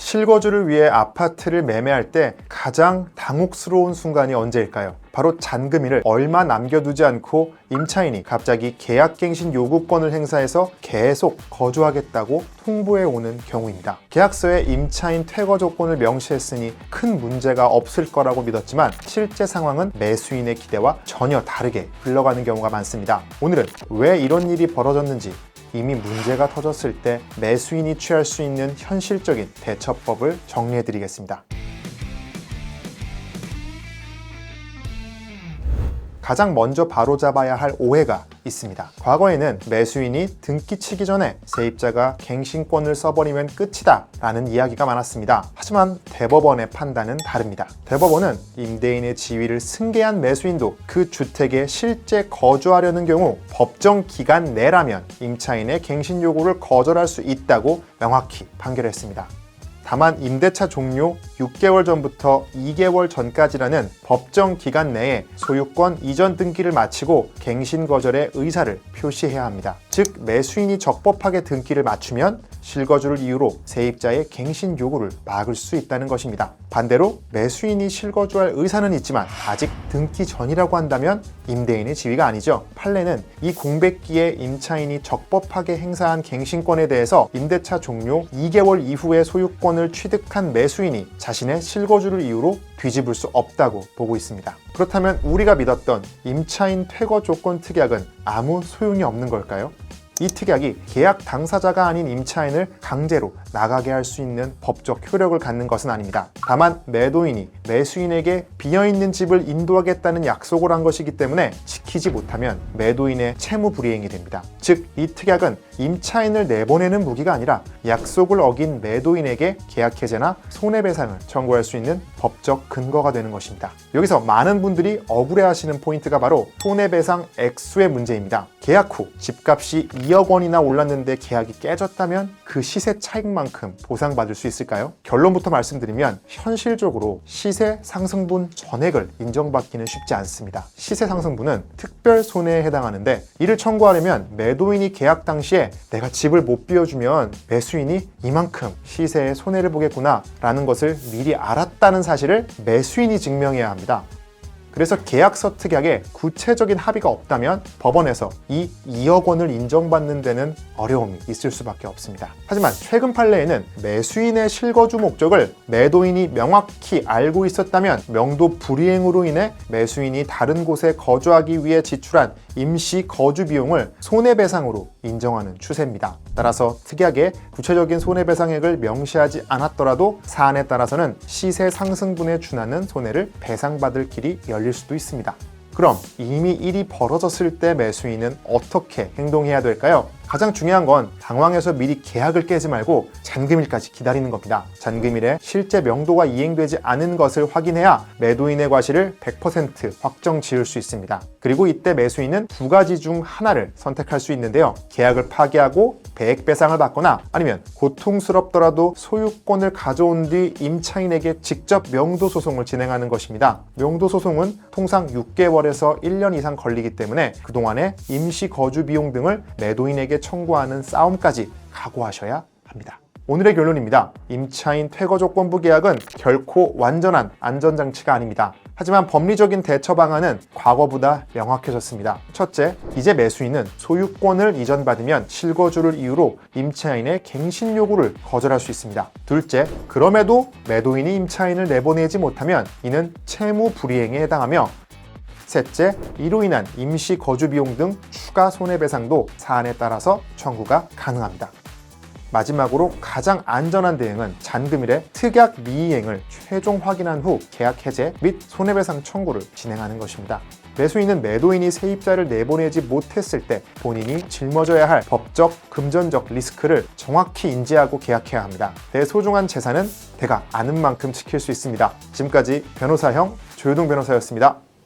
실거주를 위해 아파트를 매매할 때 가장 당혹스러운 순간이 언제일까요? 바로 잔금일을 얼마 남겨두지 않고 임차인이 갑자기 계약갱신 요구권을 행사해서 계속 거주하겠다고 통보해 오는 경우입니다. 계약서에 임차인 퇴거 조건을 명시했으니 큰 문제가 없을 거라고 믿었지만 실제 상황은 매수인의 기대와 전혀 다르게 흘러가는 경우가 많습니다. 오늘은 왜 이런 일이 벌어졌는지, 이미 문제가 터졌을 때 매수인이 취할 수 있는 현실적인 대처법을 정리해드리겠습니다. 가장 먼저 바로잡아야 할 오해가 있습니다. 과거에는 매수인이 등기 치기 전에 세입자가 갱신권을 써버리면 끝이다 라는 이야기가 많았습니다. 하지만 대법원의 판단은 다릅니다. 대법원은 임대인의 지위를 승계한 매수인도 그 주택에 실제 거주하려는 경우 법정 기간 내라면 임차인의 갱신 요구를 거절할 수 있다고 명확히 판결했습니다. 다만 임대차 종료 6개월 전부터 2개월 전까지라는 법정 기간 내에 소유권 이전 등기를 마치고 갱신 거절의 의사를 표시해야 합니다. 즉 매수인이 적법하게 등기를 마치면 실거주를 이유로 세입자의 갱신 요구를 막을 수 있다는 것입니다. 반대로 매수인이 실거주할 의사는 있지만 아직 등기 전이라고 한다면 임대인의 지위가 아니죠. 판례는 이 공백기에 임차인이 적법하게 행사한 갱신권에 대해서 임대차 종료 2개월 이후에 소유권을 취득한 매수인이 자신의 실거주를 이유로 뒤집을 수 없다고 보고 있습니다. 그렇다면 우리가 믿었던 임차인 퇴거 조건 특약은 아무 소용이 없는 걸까요? 이 특약이 계약 당사자가 아닌 임차인을 강제로 나가게 할 수 있는 법적 효력을 갖는 것은 아닙니다. 다만 매도인이 매수인에게 비어있는 집을 인도하겠다는 약속을 한 것이기 때문에 지키지 못하면 매도인의 채무 불이행이 됩니다. 즉, 이 특약은 임차인을 내보내는 무기가 아니라 약속을 어긴 매도인에게 계약 해제나 손해배상을 청구할 수 있는 법적 근거가 되는 것입니다. 여기서 많은 분들이 억울해하시는 포인트가 바로 손해배상 액수의 문제입니다. 계약 후 집값이 2억 원이나 올랐는데 계약이 깨졌다면 그 시세 차익만큼 보상받을 수 있을까요? 결론부터 말씀드리면 현실적으로 시세 상승분 전액을 인정받기는 쉽지 않습니다. 시세 상승분은 특별 손해에 해당하는데 이를 청구하려면 매도인이 계약 당시에 내가 집을 못 비워주면 매수인이 이만큼 시세에 손해를 보겠구나 라는 것을 미리 알았다는 사실을 매수인이 증명해야 합니다. 그래서 계약서 특약에 구체적인 합의가 없다면 법원에서 이 2억 원을 인정받는 데는 어려움이 있을 수밖에 없습니다. 하지만 최근 판례에는 매수인의 실거주 목적을 매도인이 명확히 알고 있었다면 명도 불이행으로 인해 매수인이 다른 곳에 거주하기 위해 지출한 임시 거주 비용을 손해배상으로 인정하는 추세입니다. 따라서 특약에 구체적인 손해배상액을 명시하지 않았더라도 사안에 따라서는 시세 상승분에 준하는 손해를 배상받을 길이 열릴 수도 있습니다. 그럼 이미 일이 벌어졌을 때 매수인은 어떻게 행동해야 될까요? 가장 중요한 건 당황해서 미리 계약을 깨지 말고 잔금일까지 기다리는 겁니다. 잔금일에 실제 명도가 이행되지 않은 것을 확인해야 매도인의 과실을 100% 확정 지을 수 있습니다. 그리고 이때 매수인은 두 가지 중 하나를 선택할 수 있는데요. 계약을 파기하고 배액배상을 받거나 아니면 고통스럽더라도 소유권을 가져온 뒤 임차인에게 직접 명도소송을 진행하는 것입니다. 명도소송은 통상 6개월에서 1년 이상 걸리기 때문에 그동안의 임시 거주 비용 등을 매도인에게 청구하는 싸움까지 각오하셔야 합니다. 오늘의 결론입니다. 임차인 퇴거조건부 계약은 결코 완전한 안전장치가 아닙니다. 하지만 법리적인 대처 방안은 과거보다 명확해졌습니다. 첫째, 이제 매수인은 소유권을 이전받으면 실거주를 이유로 임차인의 갱신 요구를 거절할 수 있습니다. 둘째, 그럼에도 매도인이 임차인을 내보내지 못하면 이는 채무 불이행에 해당하며 셋째, 이로 인한 임시 거주 비용 등 추가 손해배상도 사안에 따라서 청구가 가능합니다. 마지막으로 가장 안전한 대응은 잔금일에 특약 미이행을 최종 확인한 후 계약 해제 및 손해배상 청구를 진행하는 것입니다. 매수인은 매도인이 세입자를 내보내지 못했을 때 본인이 짊어져야 할 법적, 금전적 리스크를 정확히 인지하고 계약해야 합니다. 내 소중한 재산은 내가 아는 만큼 지킬 수 있습니다. 지금까지 변호사형 조효동 변호사였습니다.